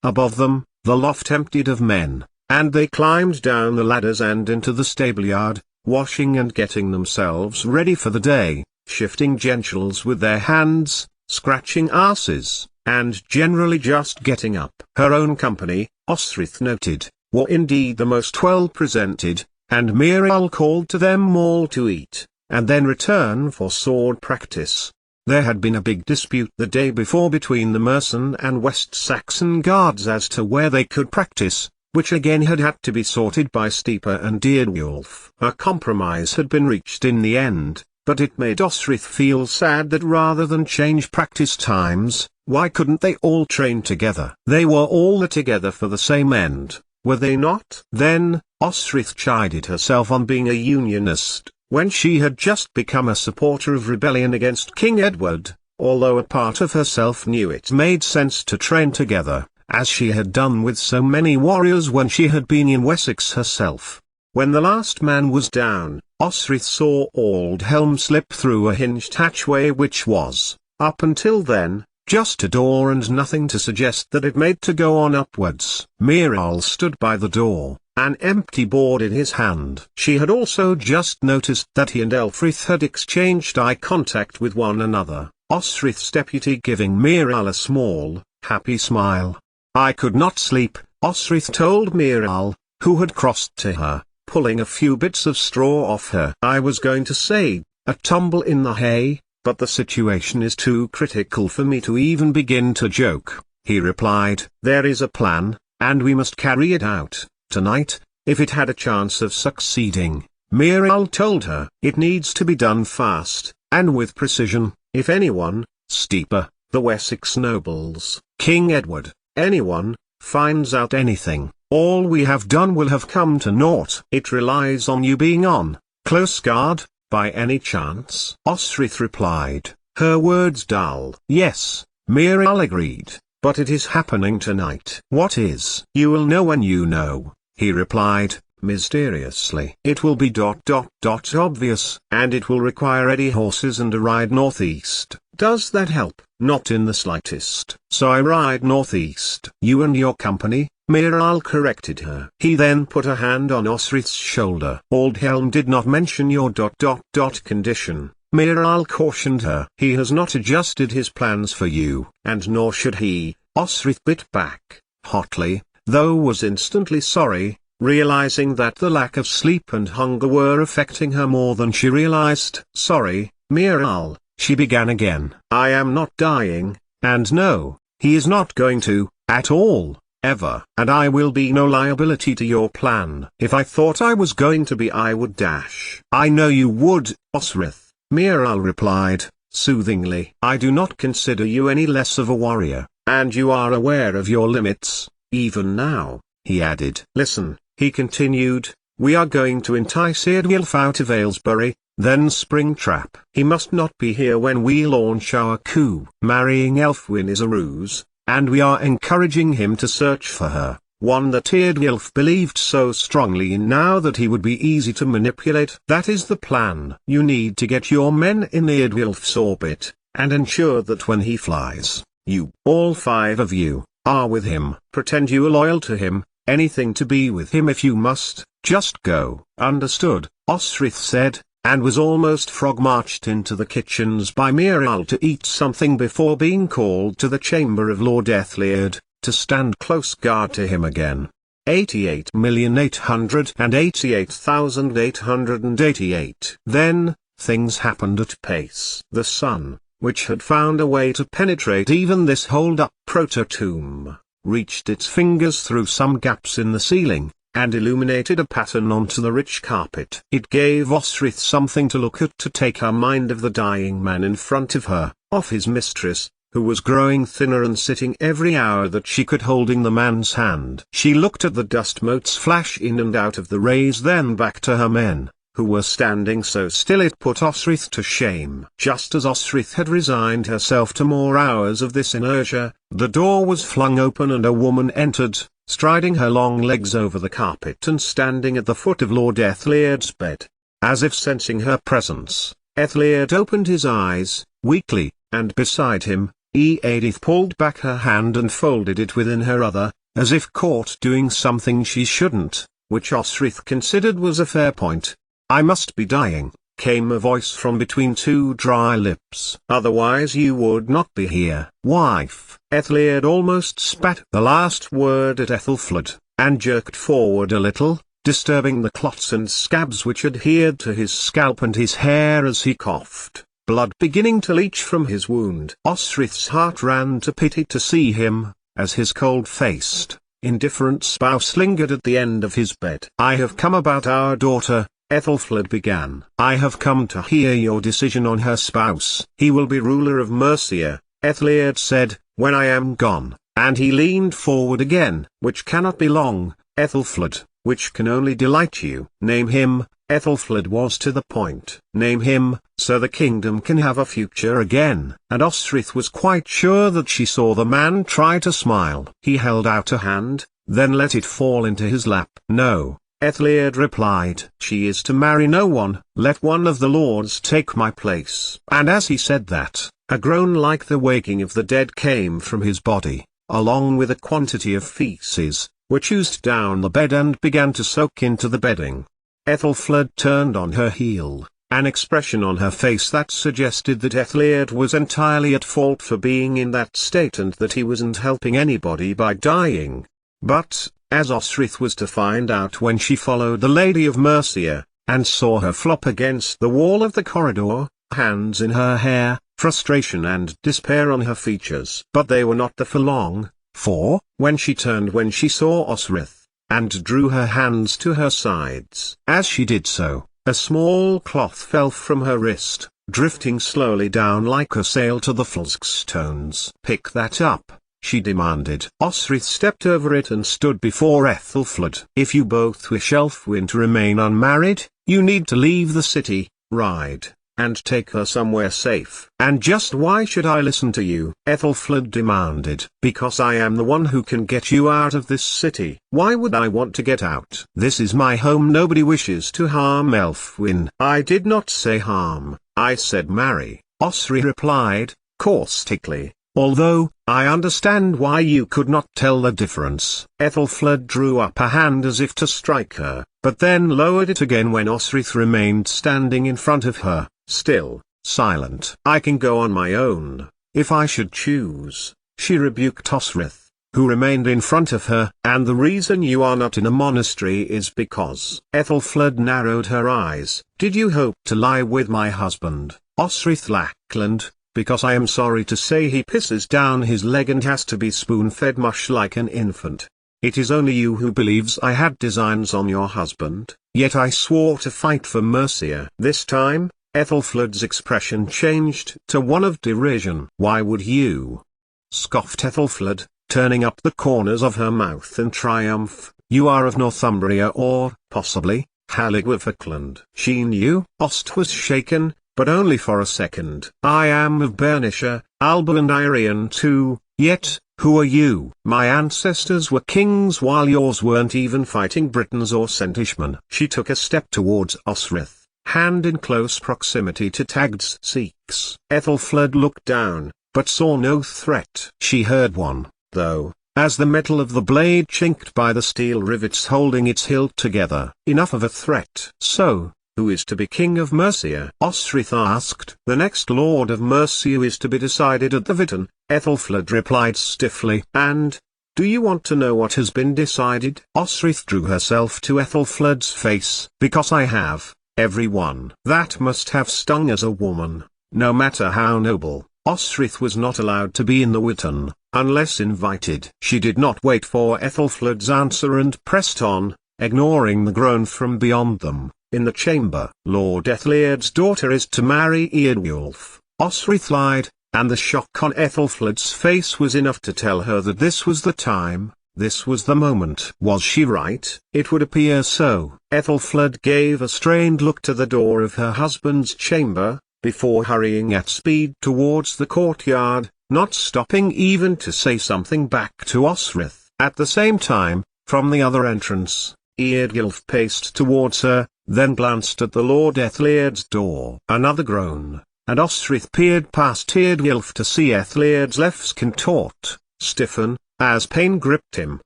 Above them, the loft emptied of men, and they climbed down the ladders and into the stableyard, washing and getting themselves ready for the day, shifting gentials with their hands, scratching asses, and generally just getting up. Her own company, Osrith noted, were indeed the most well presented, and Muriel called to them all to eat, and then return for sword practice. There had been a big dispute the day before between the Mercian and West Saxon guards as to where they could practice, which again had to be sorted by Steeper and Deirdwulf. A compromise had been reached in the end, but it made Osrith feel sad that rather than change practice times, why couldn't they all train together? They were all together for the same end, were they not? Then, Osrith chided herself on being a unionist, when she had just become a supporter of rebellion against King Edward, although a part of herself knew it made sense to train together, as she had done with so many warriors when she had been in Wessex herself. When the last man was down, Osrith saw Aldhelm slip through a hinged hatchway which was, up until then, just a door and nothing to suggest that it made to go on upwards. Muriel stood by the door, an empty board in his hand. She had also just noticed that he and Elfrith had exchanged eye contact with one another, Osrith's deputy giving Muriel a small, happy smile. "I could not sleep," Osrith told Muriel, who had crossed to her, pulling a few bits of straw off her. "I was going to say, a tumble in the hay, but the situation is too critical for me to even begin to joke," he replied. "There is a plan, and we must carry it out, tonight, if it had a chance of succeeding." Muriel told her, "It needs to be done fast, and with precision. If anyone, Steeper, the Wessex nobles, King Edward, anyone, finds out anything, all we have done will have come to naught. It relies on you being on close guard, by any chance?" Osrith replied, her words dull. "Yes," Muriel agreed, "but it is happening tonight." "What is?" "You will know when you know," he replied, mysteriously. "It will be obvious, and it will require ready horses and a ride northeast. Does that help?" "Not in the slightest." "So I ride northeast." "You and your company," Muriel corrected her. He then put a hand on Osrith's shoulder. "Aldhelm did not mention your condition," Muriel cautioned her. "He has not adjusted his plans for you." "And nor should he," Osrith bit back, hotly, though was instantly sorry, realizing that the lack of sleep and hunger were affecting her more than she realized. "Sorry, Muriel," she began again. "I am not dying, and no, he is not going to, at all, ever. And I will be no liability to your plan. If I thought I was going to be, I would dash." "I know you would, Osrith," Muriel replied, soothingly. "I do not consider you any less of a warrior, and you are aware of your limits, even now," he added. "Listen," he continued, "we are going to entice Deirdwulf out of Aylesbury, then Springtrap. He must not be here when we launch our coup. Marrying Elfwin is a ruse, and we are encouraging him to search for her, one that Deirdwulf believed so strongly in now that he would be easy to manipulate. That is the plan. You need to get your men in Deirdwulf's orbit, and ensure that when he flies, you, all 5 of you, are with him. Pretend you are loyal to him, anything to be with him if you must, just go." "Understood," Osrith said, and was almost frog-marched into the kitchens by Muriel to eat something before being called to the chamber of Lord Ethliard, to stand close guard to him again. 88,888,888. Then, things happened at pace. The sun, which had found a way to penetrate even this holed-up proto-tomb, reached its fingers through some gaps in the ceiling, and illuminated a pattern onto the rich carpet. It gave Osrith something to look at to take her mind of the dying man in front of her, off his mistress, who was growing thinner and sitting every hour that she could holding the man's hand. She looked at the dust motes flash in and out of the rays, then back to her men, who were standing so still it put Osrith to shame. Just as Osrith had resigned herself to more hours of this inertia, the door was flung open and a woman entered, striding her long legs over the carpet and standing at the foot of Lord Ethliard's bed. As if sensing her presence, Ethliard opened his eyes, weakly, and beside him, Edith pulled back her hand and folded it within her other, as if caught doing something she shouldn't, which Osrith considered was a fair point. "I must be dying," came a voice from between two dry lips. "Otherwise you would not be here." "Wife." Ethelred almost spat the last word at Ethelfled, and jerked forward a little, disturbing the clots and scabs which adhered to his scalp and his hair as he coughed, blood beginning to leach from his wound. Osrith's heart ran to pity to see him, as his cold-faced, indifferent spouse lingered at the end of his bed. "I have come about our daughter," Ethelfled began. "I have come to hear your decision on her spouse." "He will be ruler of Mercia," Ethelred said, "when I am gone," and he leaned forward again. "Which cannot be long, Ethelfled, which can only delight you." "Name him," Ethelfled was to the point. "Name him, so the kingdom can have a future again." And Osrith was quite sure that she saw the man try to smile. He held out a hand, then let it fall into his lap. "No," Ethelred replied. "She is to marry no one. Let one of the lords take my place." And as he said that, a groan like the waking of the dead came from his body, along with a quantity of feces, which oozed down the bed and began to soak into the bedding. Ethelfled turned on her heel, an expression on her face that suggested that Ethelred was entirely at fault for being in that state and that he wasn't helping anybody by dying. But, as Osrith was to find out when she followed the Lady of Mercia, and saw her flop against the wall of the corridor, hands in her hair, frustration and despair on her features. But they were not there for long, for, when she saw Osrith, and drew her hands to her sides. As she did so, a small cloth fell from her wrist, drifting slowly down like a sail to the flagstones. "Pick that up," she demanded. Osrith stepped over it and stood before Ethelfled. "If you both wish Elfwin to remain unmarried, you need to leave the city, ride, and take her somewhere safe." "And just why should I listen to you?" Ethelfled demanded. "Because I am the one who can get you out of this city." "Why would I want to get out? This is my home. Nobody wishes to harm Elfwin." "I did not say harm, I said marry," Osrith replied, caustically. "Although, I understand why you could not tell the difference." Ethelfled drew up a hand as if to strike her, but then lowered it again when Osrith remained standing in front of her, still, silent. "I can go on my own, if I should choose," she rebuked Osrith, who remained in front of her. "And the reason you are not in a monastery is because—" Ethelfled narrowed her eyes. "Did you hope to lie with my husband, Osrith Lackland? Because I am sorry to say he pisses down his leg and has to be spoon-fed mush like an infant. It is only you who believes I had designs on your husband, yet I swore to fight for Mercia." This time, Ethelfled's expression changed to one of derision. "Why would you?" scoffed Ethelfled, turning up the corners of her mouth in triumph. "You are of Northumbria or, possibly, Halig of Falkland." She knew. Ost was shaken, but only for a second. "I am of Bernicia, Alba and Irian too, yet, who are you?" "My ancestors were kings while yours weren't even fighting Britons or Sentishmen." She took a step towards Osrith, hand in close proximity to Tagd's Sikhs. Ethelfled looked down, but saw no threat. She heard one, though, as the metal of the blade chinked by the steel rivets holding its hilt together. "Enough of a threat." "So, who is to be king of Mercia?" Osrith asked. "The next lord of Mercia is to be decided at the Witan," Ethelfled replied stiffly. "And, do you want to know what has been decided?" Osrith drew herself to Ethelfled's face. "Because I have, everyone." That must have stung as a woman, no matter how noble. Osrith was not allowed to be in the Witan, unless invited. She did not wait for Ethelfled's answer and pressed on, ignoring the groan from beyond them. "In the chamber, Lord Ethelred's daughter is to marry Eadwulf," Osrith lied, and the shock on Ethelfled's face was enough to tell her that this was the time, this was the moment. Was she right? It would appear so. Ethelfled gave a strained look to the door of her husband's chamber, before hurrying at speed towards the courtyard, not stopping even to say something back to Osrith. At the same time, from the other entrance, Eadwulf paced towards her, then glanced at the Lord Ethelred's door. Another groan, and Osrith peered past Eardwulf to see Ethelred's left skin taut, stiffen, as pain gripped him.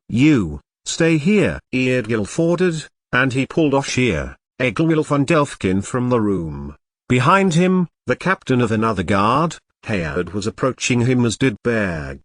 "You, stay here," Eardwulf ordered, and he pulled Ossier, Eglwulf and Elfkin from the room. Behind him, the captain of another guard, Heard, was approaching him, as did Berg,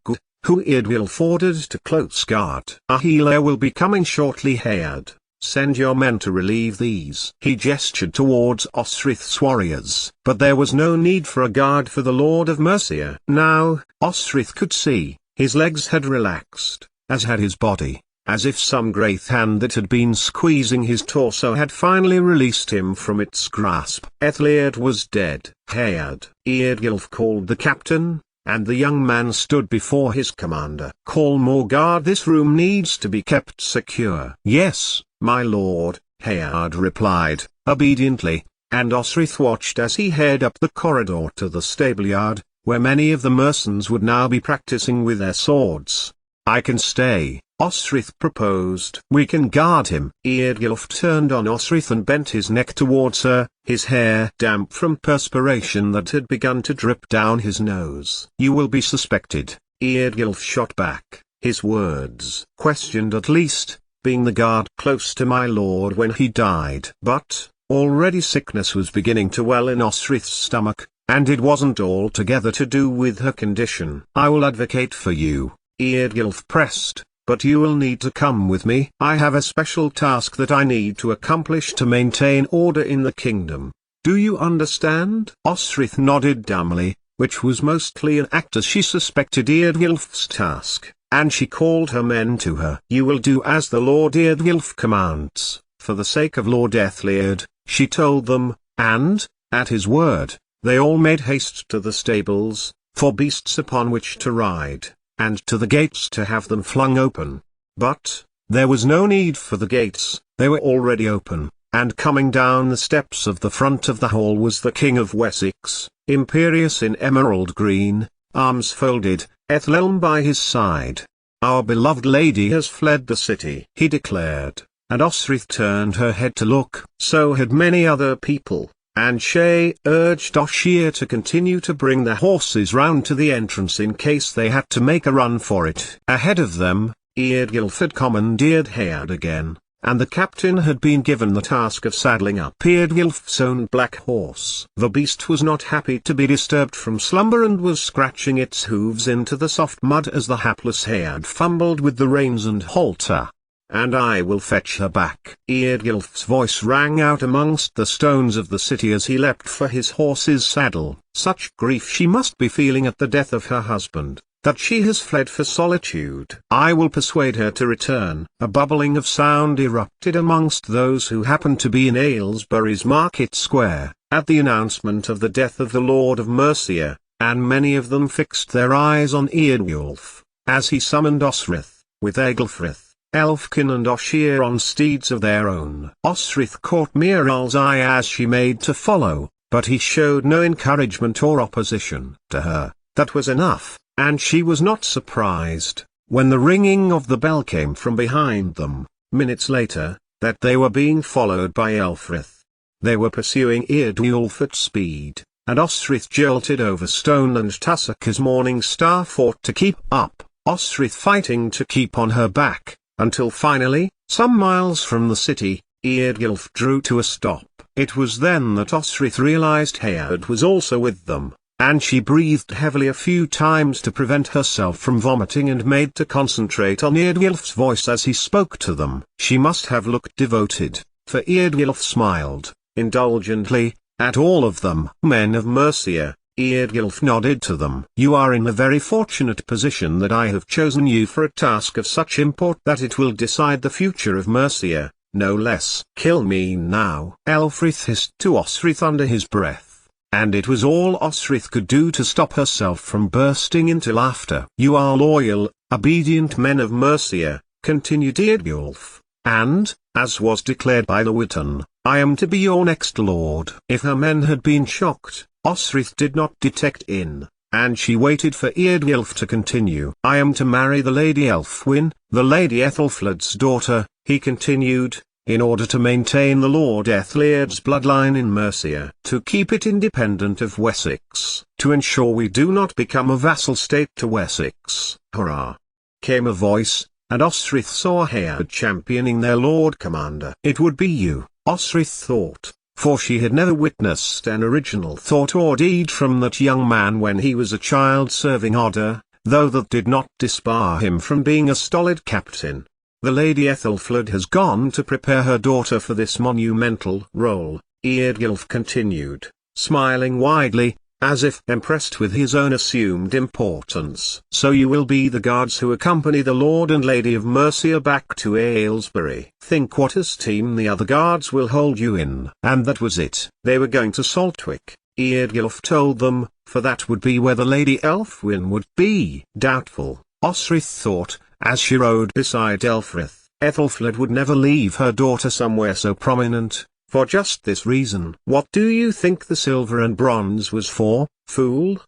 who Eardwulf ordered to close guard. "A healer will be coming shortly, Heard. Send your men to relieve these." He gestured towards Osrith's warriors. But there was no need for a guard for the Lord of Mercia. Now, Osrith could see, his legs had relaxed, as had his body, as if some great hand that had been squeezing his torso had finally released him from its grasp. Ethelred was dead. Heard, Eardwulf called the captain, and the young man stood before his commander. "Call more guard, this room needs to be kept secure." "Yes, my lord," Heard replied, obediently, and Osrith watched as he headed up the corridor to the stableyard, where many of the mercenaries would now be practicing with their swords. "I can stay," Osrith proposed. "We can guard him." Eardwulf turned on Osrith and bent his neck towards her, his hair damp from perspiration that had begun to drip down his nose. "You will be suspected," Eardwulf shot back, his words questioned at least, being the guard close to my lord when he died. But, already sickness was beginning to well in Osrith's stomach, and it wasn't altogether to do with her condition. "I will advocate for you," Eardwulf pressed, "but you will need to come with me. I have a special task that I need to accomplish to maintain order in the kingdom. Do you understand?" Osrith nodded dumbly, which was mostly an act as she suspected Eardwulf's task, and she called her men to her. "You will do as the Lord Eardwulf commands, for the sake of Lord Ethelred," she told them, and, at his word, they all made haste to the stables, for beasts upon which to ride, and to the gates to have them flung open. But, there was no need for the gates, they were already open, and coming down the steps of the front of the hall was the King of Wessex, imperious in emerald green, arms folded, Ethelelm by his side. "Our beloved lady has fled the city," he declared, and Osrith turned her head to look. So had many other people, and she urged Ossier to continue to bring the horses round to the entrance in case they had to make a run for it. Ahead of them, Eardwulf had commandeered Heard again, and the captain had been given the task of saddling up Eardwulf's own black horse. The beast was not happy to be disturbed from slumber and was scratching its hooves into the soft mud as the hapless Heard fumbled with the reins and halter. "And I will fetch her back." Eardwulf's voice rang out amongst the stones of the city as he leapt for his horse's saddle. "Such grief she must be feeling at the death of her husband, that she has fled for solitude. I will persuade her to return." A bubbling of sound erupted amongst those who happened to be in Aylesbury's market square, at the announcement of the death of the Lord of Mercia, and many of them fixed their eyes on Eardwulf, as he summoned Osrith, with Eglfrith, Elfkin and Ossier on steeds of their own. Osrith caught Miral's eye as she made to follow, but he showed no encouragement or opposition to her. That was enough, and she was not surprised, when the ringing of the bell came from behind them, minutes later, that they were being followed by Elfrith. They were pursuing Eardwulf at speed, and Osrith jolted over stone and tussock as Morning Star fought to keep up, Osrith fighting to keep on her back, until finally, some miles from the city, Eardwulf drew to a stop. It was then that Osrith realized Heard was also with them, and she breathed heavily a few times to prevent herself from vomiting and made to concentrate on Eardwulf's voice as he spoke to them. She must have looked devoted, for Eardwulf smiled, indulgently, at all of them. "Men of Mercia," Eardwulf nodded to them. "You are in a very fortunate position that I have chosen you for a task of such import that it will decide the future of Mercia, no less." "Kill me now," Elfrith hissed to Osrith under his breath, and it was all Osrith could do to stop herself from bursting into laughter. "You are loyal, obedient men of Mercia," continued Eardwulf, "and, as was declared by the Witan, I am to be your next lord." If her men had been shocked, Osrith did not detect in, and she waited for Eardwulf to continue. "I am to marry the Lady Elfwin, the Lady Ethelflaed's daughter," he continued, in order to maintain the Lord Ethelred's bloodline in Mercia, to keep it independent of Wessex, to ensure we do not become a vassal state to Wessex. Hurrah! Came a voice, and Osrith saw Heard championing their Lord Commander. It would be you, Osrith thought, for she had never witnessed an original thought or deed from that young man when he was a child serving Odda, though that did not disbar him from being a stolid captain. The Lady Ethelfled has gone to prepare her daughter for this monumental role, Eardgilf continued, smiling widely, as if impressed with his own assumed importance. So you will be the guards who accompany the Lord and Lady of Mercia back to Aylesbury. Think what esteem the other guards will hold you in. And that was it. They were going to Saltwick, Eardgilf told them, for that would be where the Lady Elfwin would be. Doubtful, Osrith thought, as she rode beside Elfrith. Ethelfled would never leave her daughter somewhere so prominent, for just this reason. What do you think the silver and bronze was for, fool?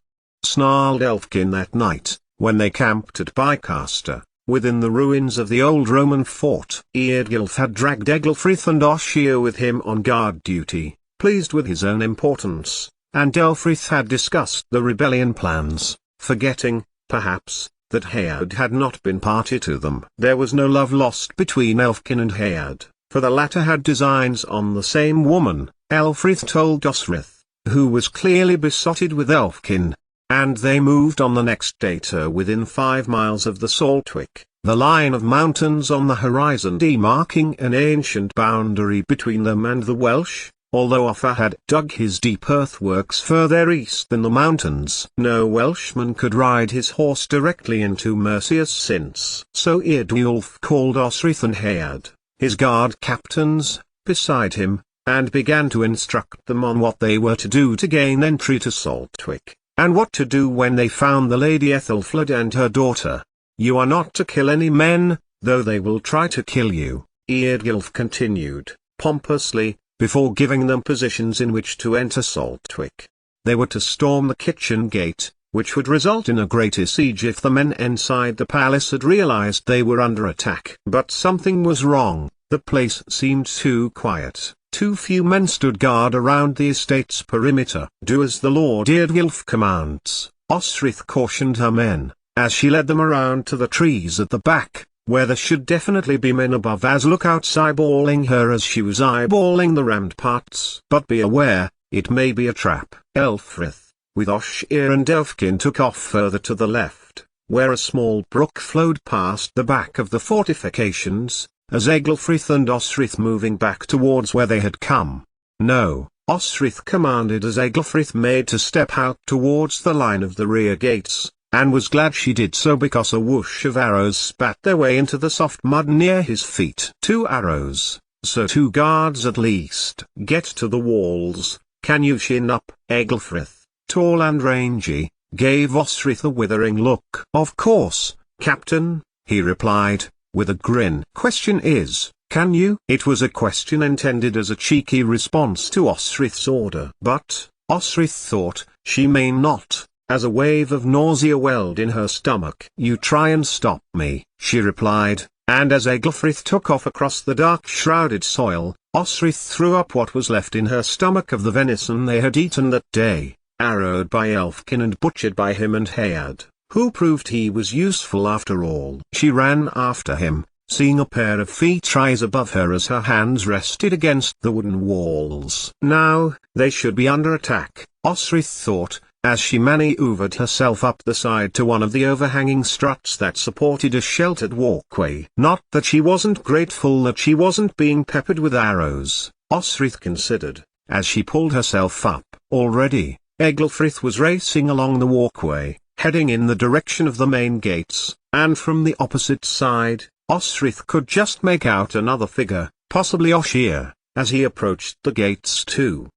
Snarled Elfkin that night, when they camped at Bycaster, within the ruins of the old Roman fort. Eardgilf had dragged Eglfrith and Oshia with him on guard duty, pleased with his own importance, and Elfrith had discussed the rebellion plans, forgetting, perhaps, that Heard had not been party to them. There was no love lost between Elfkin and Heard, for the latter had designs on the same woman, Elfrith told Osrith, who was clearly besotted with Elfkin, and they moved on the next day to within 5 miles of the Saltwick, the line of mountains on the horizon demarking an ancient boundary between them and the Welsh. Although Offa had dug his deep earthworks further east than the mountains, no Welshman could ride his horse directly into Mercia since. So Eardwulf called Osrith and Heard, his guard captains, beside him, and began to instruct them on what they were to do to gain entry to Saltwick, and what to do when they found the Lady Ethelfled and her daughter. You are not to kill any men, though they will try to kill you, Eardgilf continued, pompously, before giving them positions in which to enter Saltwick. They were to storm the kitchen gate, which would result in a greater siege if the men inside the palace had realized they were under attack. But something was wrong. The place seemed too quiet. Too few men stood guard around the estate's perimeter. Do as the Lord Eardgilf commands, Osrith cautioned her men, as she led them around to the trees at the back, where there should definitely be men above as lookouts eyeballing her as she was eyeballing the ramparts. But be aware, it may be a trap. Elfrith, with Oshir and Elfkin, took off further to the left, where a small brook flowed past the back of the fortifications, as Eglfrith and Osrith moving back towards where they had come. No, Osrith commanded as Eglfrith made to step out towards the line of the rear gates, and was glad she did so because a whoosh of arrows spat their way into the soft mud near his feet. 2 arrows, so 2 guards at least. Get to the walls, can you shin up? Eglfrith, tall and rangy, gave Osrith a withering look. Of course, Captain, he replied, with a grin. Question is, can you? It was a question intended as a cheeky response to Osrith's order. But, Osrith thought, she may not. As a wave of nausea welled in her stomach. You try and stop me, she replied, and as Eglfrith took off across the dark shrouded soil, Osrith threw up what was left in her stomach of the venison they had eaten that day, arrowed by Elfkin and butchered by him and Heard, who proved he was useful after all. She ran after him, seeing a pair of feet rise above her as her hands rested against the wooden walls. Now, they should be under attack, Osrith thought, as she maneuvered herself up the side to one of the overhanging struts that supported a sheltered walkway. Not that she wasn't grateful that she wasn't being peppered with arrows, Osrith considered, as she pulled herself up. Already, Eglfrith was racing along the walkway, heading in the direction of the main gates, and from the opposite side, Osrith could just make out another figure, possibly Oshir, as he approached the gates too.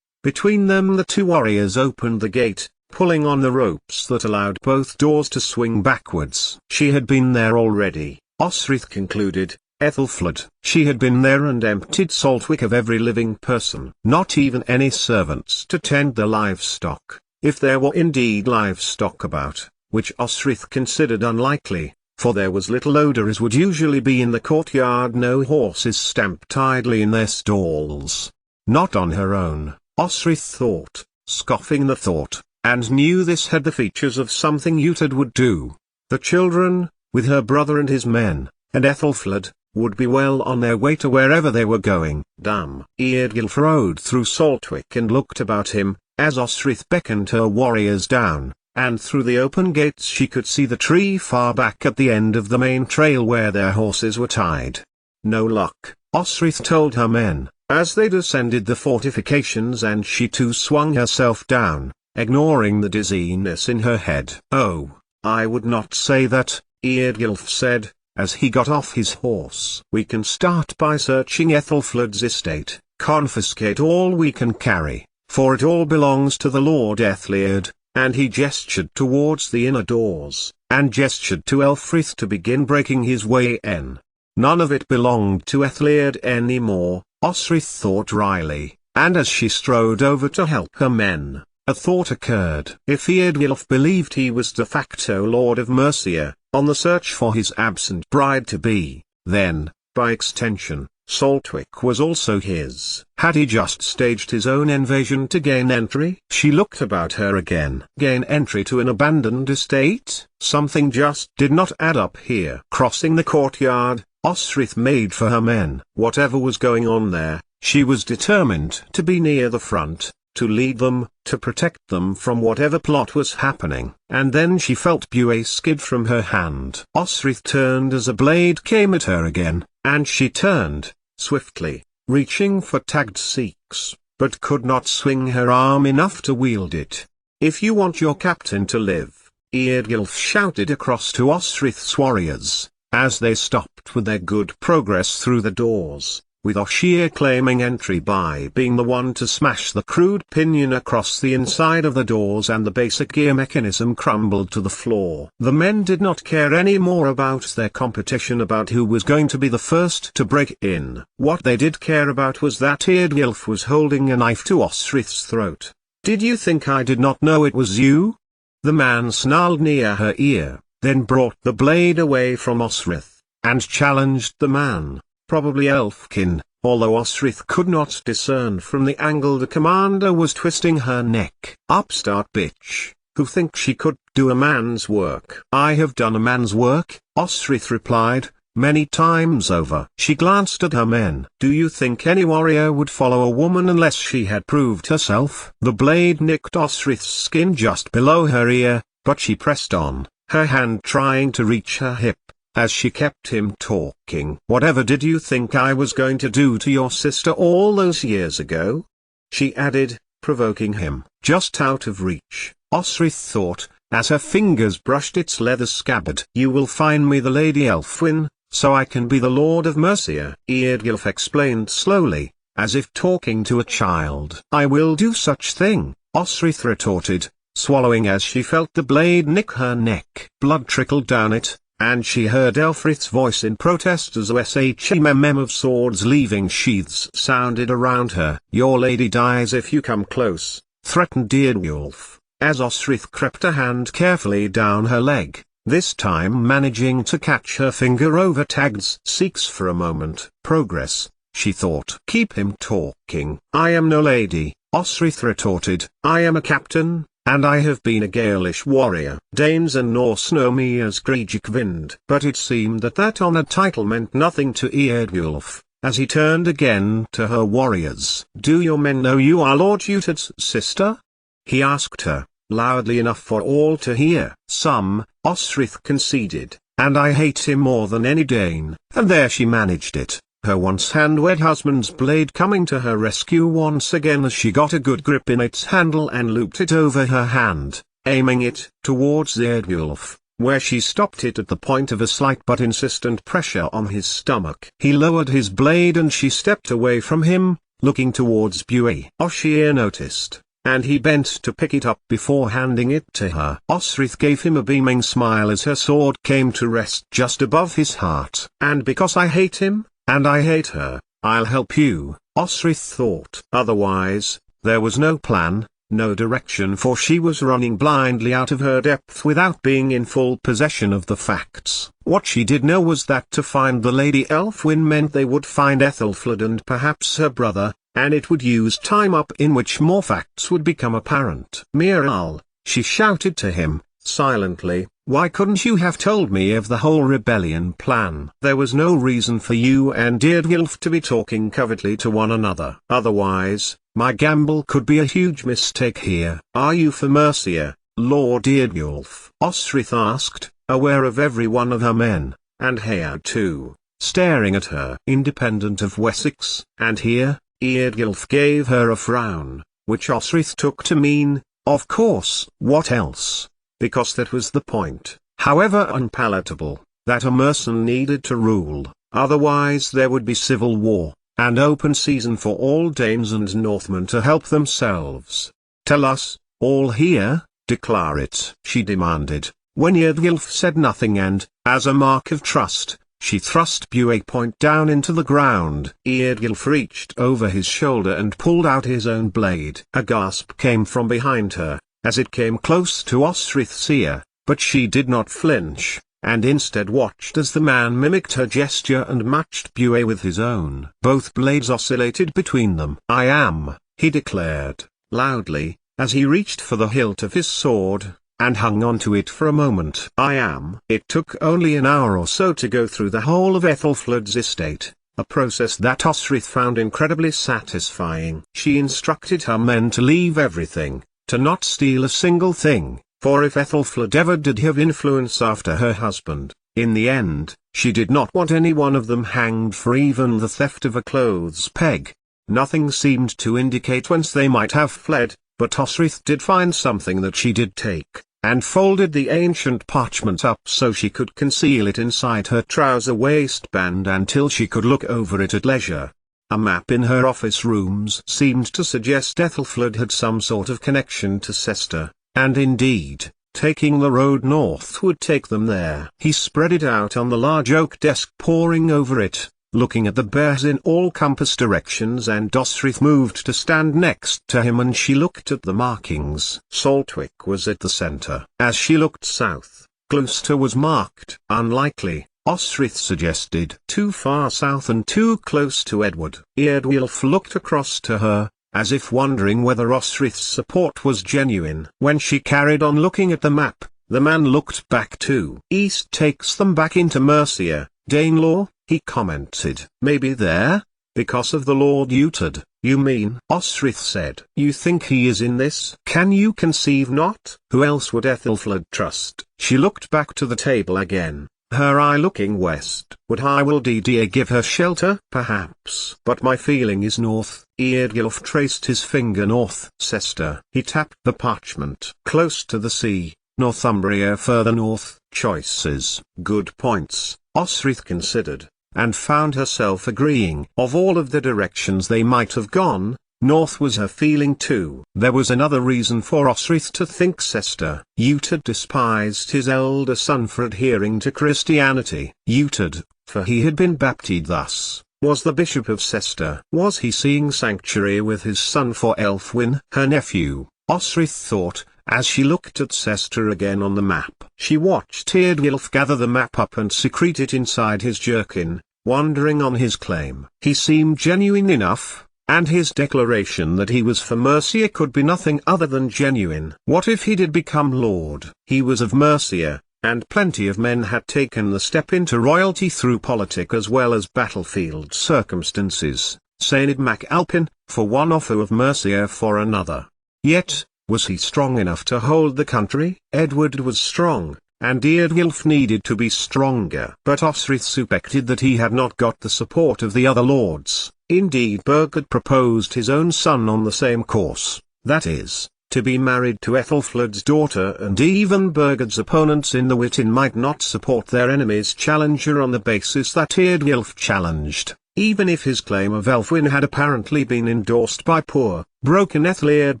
Between them the 2 warriors opened the gate, pulling on the ropes that allowed both doors to swing backwards. She had been there already, Osrith concluded, Ethelfled. She had been there and emptied Saltwick of every living person. Not even any servants to tend the livestock, if there were indeed livestock about, which Osrith considered unlikely, for there was little odour as would usually be in the courtyard. No horses stamped idly in their stalls. Not on her own, Osrith thought, scoffing the thought, and knew this had the features of something Uhtred would do. The children, with her brother and his men, and Ethelfled, would be well on their way to wherever they were going. Damn. Eardgilf rode through Saltwick and looked about him, as Osrith beckoned her warriors down, and through the open gates she could see the tree far back at the end of the main trail where their horses were tied. No luck, Osrith told her men, as they descended the fortifications, and she too swung herself down, ignoring the dizziness in her head. Oh, I would not say that, Eardgilf said, as he got off his horse. We can start by searching Ethelfled's estate, confiscate all we can carry, for it all belongs to the Lord Ethliard, and he gestured towards the inner doors, and gestured to Elfrith to begin breaking his way in. None of it belonged to Ethliard any more, Osrith thought wryly, and as she strode over to help her men, a thought occurred. If Eardgilf believed he was de facto Lord of Mercia, on the search for his absent bride-to-be, then, by extension, Saltwick was also his. Had he just staged his own invasion to gain entry? She looked about her again. Gain entry to an abandoned estate? Something just did not add up here. Crossing the courtyard, Osrith made for her men. Whatever was going on there, she was determined to be near the front, to lead them, to protect them from whatever plot was happening. And then she felt Buet skid from her hand. Osrith turned as a blade came at her again, and she turned, swiftly, reaching for tagged Sikhs, but could not swing her arm enough to wield it. If you want your captain to live, Eardgilf shouted across to Osrith's warriors, as they stopped with their good progress through the doors, with Oshir claiming entry by being the one to smash the crude pinion across the inside of the doors, and the basic gear mechanism crumbled to the floor. The men did not care any more about their competition about who was going to be the first to break in. What they did care about was that Eardgilf was holding a knife to Osrith's throat. "Did you think I did not know it was you?" The man snarled near her ear, then brought the blade away from Osrith, and challenged the man, probably Elfkin, although Osrith could not discern from the angle the commander was twisting her neck. "Upstart bitch, who thinks she could do a man's work." "I have done a man's work," Osrith replied, "many times over." She glanced at her men. "Do you think any warrior would follow a woman unless she had proved herself?" The blade nicked Osrith's skin just below her ear, but she pressed on, her hand trying to reach her hip, as she kept him talking. "Whatever did you think I was going to do to your sister all those years ago?" she added, provoking him. Just out of reach, Osrith thought, as her fingers brushed its leather scabbard. "You will find me the Lady Elfwin, so I can be the Lord of Mercia," Eardgilf explained slowly, as if talking to a child. "I will do such thing," Osrith retorted, swallowing as she felt the blade nick her neck. Blood trickled down it, and she heard Elfrith's voice in protest as the shmm of swords leaving sheaths sounded around her. "Your lady dies if you come close," threatened Eardgilf, as Osrith crept a hand carefully down her leg, this time managing to catch her finger over tagged Sikhs for a moment. "Progress," she thought. "Keep him talking." "I am no lady," Osrith retorted. "I am a captain, and I have been a Gaelish warrior. Danes and Norse know me as Grigikvind." But it seemed that honoured title meant nothing to Eardgilf, as he turned again to her warriors. "Do your men know you are Lord Uhtred's sister?" he asked her, loudly enough for all to hear. "Some," Osrith conceded, "and I hate him more than any Dane." And there she managed it, her once hand-wed husband's blade coming to her rescue once again as she got a good grip in its handle and looped it over her hand, aiming it towards Eardgilf, where she stopped it at the point of a slight but insistent pressure on his stomach. He lowered his blade and she stepped away from him, looking towards Buet. Oshir noticed, and he bent to pick it up before handing it to her. Osrith gave him a beaming smile as her sword came to rest just above his heart. "And because I hate him, and I hate her, I'll help you," Osrith thought. Otherwise, there was no plan, no direction, for she was running blindly out of her depth without being in full possession of the facts. What she did know was that to find the Lady Elfwin meant they would find Ethelfled and perhaps her brother, and it would use time up in which more facts would become apparent. Miral, she shouted to him, silently, why couldn't you have told me of the whole rebellion plan? There was no reason for you and Deirdgylf to be talking covertly to one another. Otherwise, my gamble could be a huge mistake here. Are you for Mercia, Lord Deirdgylf? Osrith asked, aware of every one of her men, and Heard too, staring at her. Independent of Wessex. And here, Deirdgylf gave her a frown, which Osrith took to mean, of course. What else? Because that was the point, however unpalatable, that a mercenary needed to rule, otherwise there would be civil war, and open season for all Danes and Northmen to help themselves. Tell us, all here, declare it, she demanded, when Deirdgylf said nothing and, as a mark of trust, she thrust Buet point down into the ground. Deirdgylf reached over his shoulder and pulled out his own blade. A gasp came from behind her, as it came close to Osrith's ear, but she did not flinch, and instead watched as the man mimicked her gesture and matched Buet with his own. Both blades oscillated between them. I am, he declared, loudly, as he reached for the hilt of his sword, and hung onto it for a moment. I am. It took only an hour or so to go through the whole of Ethelflaed's estate, a process that Osrith found incredibly satisfying. She instructed her men to leave everything, to not steal a single thing, for if Ethelflaed ever did have influence after her husband, in the end, she did not want any one of them hanged for even the theft of a clothes peg. Nothing seemed to indicate whence they might have fled, but Osrith did find something that she did take, and folded the ancient parchment up so she could conceal it inside her trouser waistband until she could look over it at leisure. A map in her office rooms seemed to suggest Ethelflaed had some sort of connection to Cester, and indeed, taking the road north would take them there. He spread it out on the large oak desk, poring over it, looking at the bears in all compass directions, and Osrith moved to stand next to him and she looked at the markings. Saltwick was at the center. As she looked south, Gloucester was marked. Unlikely, Osrith suggested. Too far south and too close to Edward. Deirdgylf looked across to her, as if wondering whether Osrith's support was genuine. When she carried on looking at the map, the man looked back too. East takes them back into Mercia, Danelaw, he commented. Maybe there? Because of the Lord Utard, you mean? Osrith said. You think he is in this? Can you conceive not? Who else would Ethelflaed trust? She looked back to the table again, her eye looking west. Would Hywel give her shelter? Perhaps. But my feeling is north. Deirdgylf traced his finger north. Cester. He tapped the parchment. Close to the sea, Northumbria further north. Choices. Good points, Osrith considered, and found herself agreeing. Of all of the directions they might have gone, north was her feeling too. There was another reason for Osrith to think Cester. Utard despised his elder son for adhering to Christianity. Utard, for he had been baptized thus, was the bishop of Cester. Was he seeing sanctuary with his son for Elfwin, her nephew? Osrith thought, as she looked at Cester again on the map. She watched Deirdgylf gather the map up and secrete it inside his jerkin, wondering on his claim. He seemed genuine enough, and his declaration that he was for Mercia could be nothing other than genuine. What if he did become lord? He was of Mercia, and plenty of men had taken the step into royalty through politic as well as battlefield circumstances, Sainid Mac Alpin, for one, offer of Mercia for another. Yet, was he strong enough to hold the country? Edward was strong, and Deirdgylf needed to be stronger. But Osrith suspected that he had not got the support of the other lords. Indeed, Burgred proposed his own son on the same course, that is, to be married to Ethelflaed's daughter, and even Burgred's opponents in the Witin might not support their enemy's challenger on the basis that Deirdgylf challenged, even if his claim of Elfwin had apparently been endorsed by poor, broken Ethelred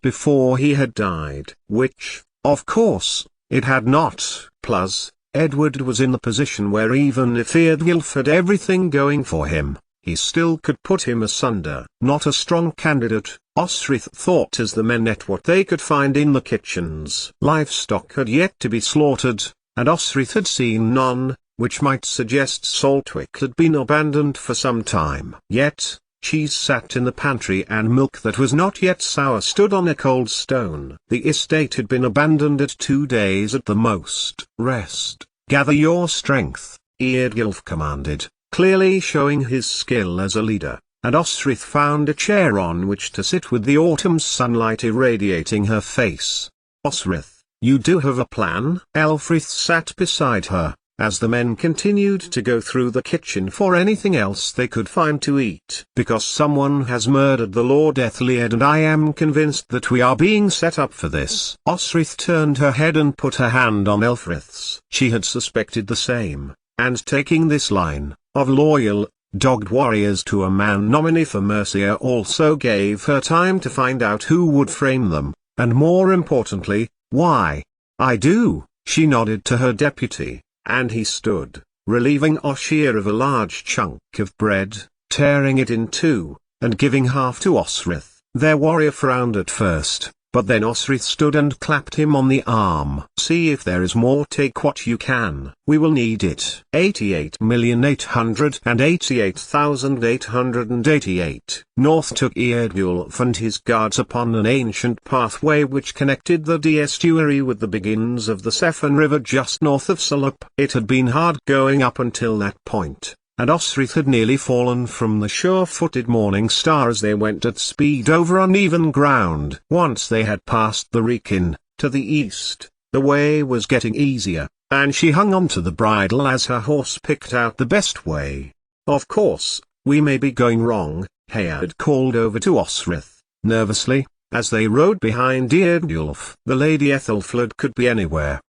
before he had died, which, of course, it had not. Plus, Edward was in the position where even if Deirdgylf had everything going for him, he still could put him asunder. Not a strong candidate, Osrith thought as the men ate what they could find in the kitchens. Livestock had yet to be slaughtered, and Osrith had seen none, which might suggest Saltwick had been abandoned for some time. Yet, cheese sat in the pantry and milk that was not yet sour stood on a cold stone. The estate had been abandoned at 2 days at the most. Rest, gather your strength, Eardgulf commanded, clearly showing his skill as a leader, and Osrith found a chair on which to sit with the autumn sunlight irradiating her face. Osrith, you do have a plan? Elfrith sat beside her, as the men continued to go through the kitchen for anything else they could find to eat. Because someone has murdered the Lord Etheliad, and I am convinced that we are being set up for this. Osrith turned her head and put her hand on Elfrith's. She had suspected the same, and taking this line, of loyal, dogged warriors to a man nominee for Mercia also gave her time to find out who would frame them, and more importantly, why. I do, she nodded to her deputy. And he stood, relieving Oshir of a large chunk of bread, tearing it in two, and giving half to Osrith. Their warrior frowned at first, but then Osrith stood and clapped him on the arm. See if there is more, take what you can. We will need it. 88,888,888. North took Eardgulf and his guards upon an ancient pathway which connected the estuary with the beginnings of the Sephan River just north of Salop. It had been hard going up until that point, and Osrith had nearly fallen from the sure-footed Morning Star as they went at speed over uneven ground. Once they had passed the Wrekin, to the east, the way was getting easier, and she hung on to the bridle as her horse picked out the best way. Of course, we may be going wrong, Hayard called over to Osrith, nervously, as they rode behind Eardgulf. The Lady Ethelfled could be anywhere,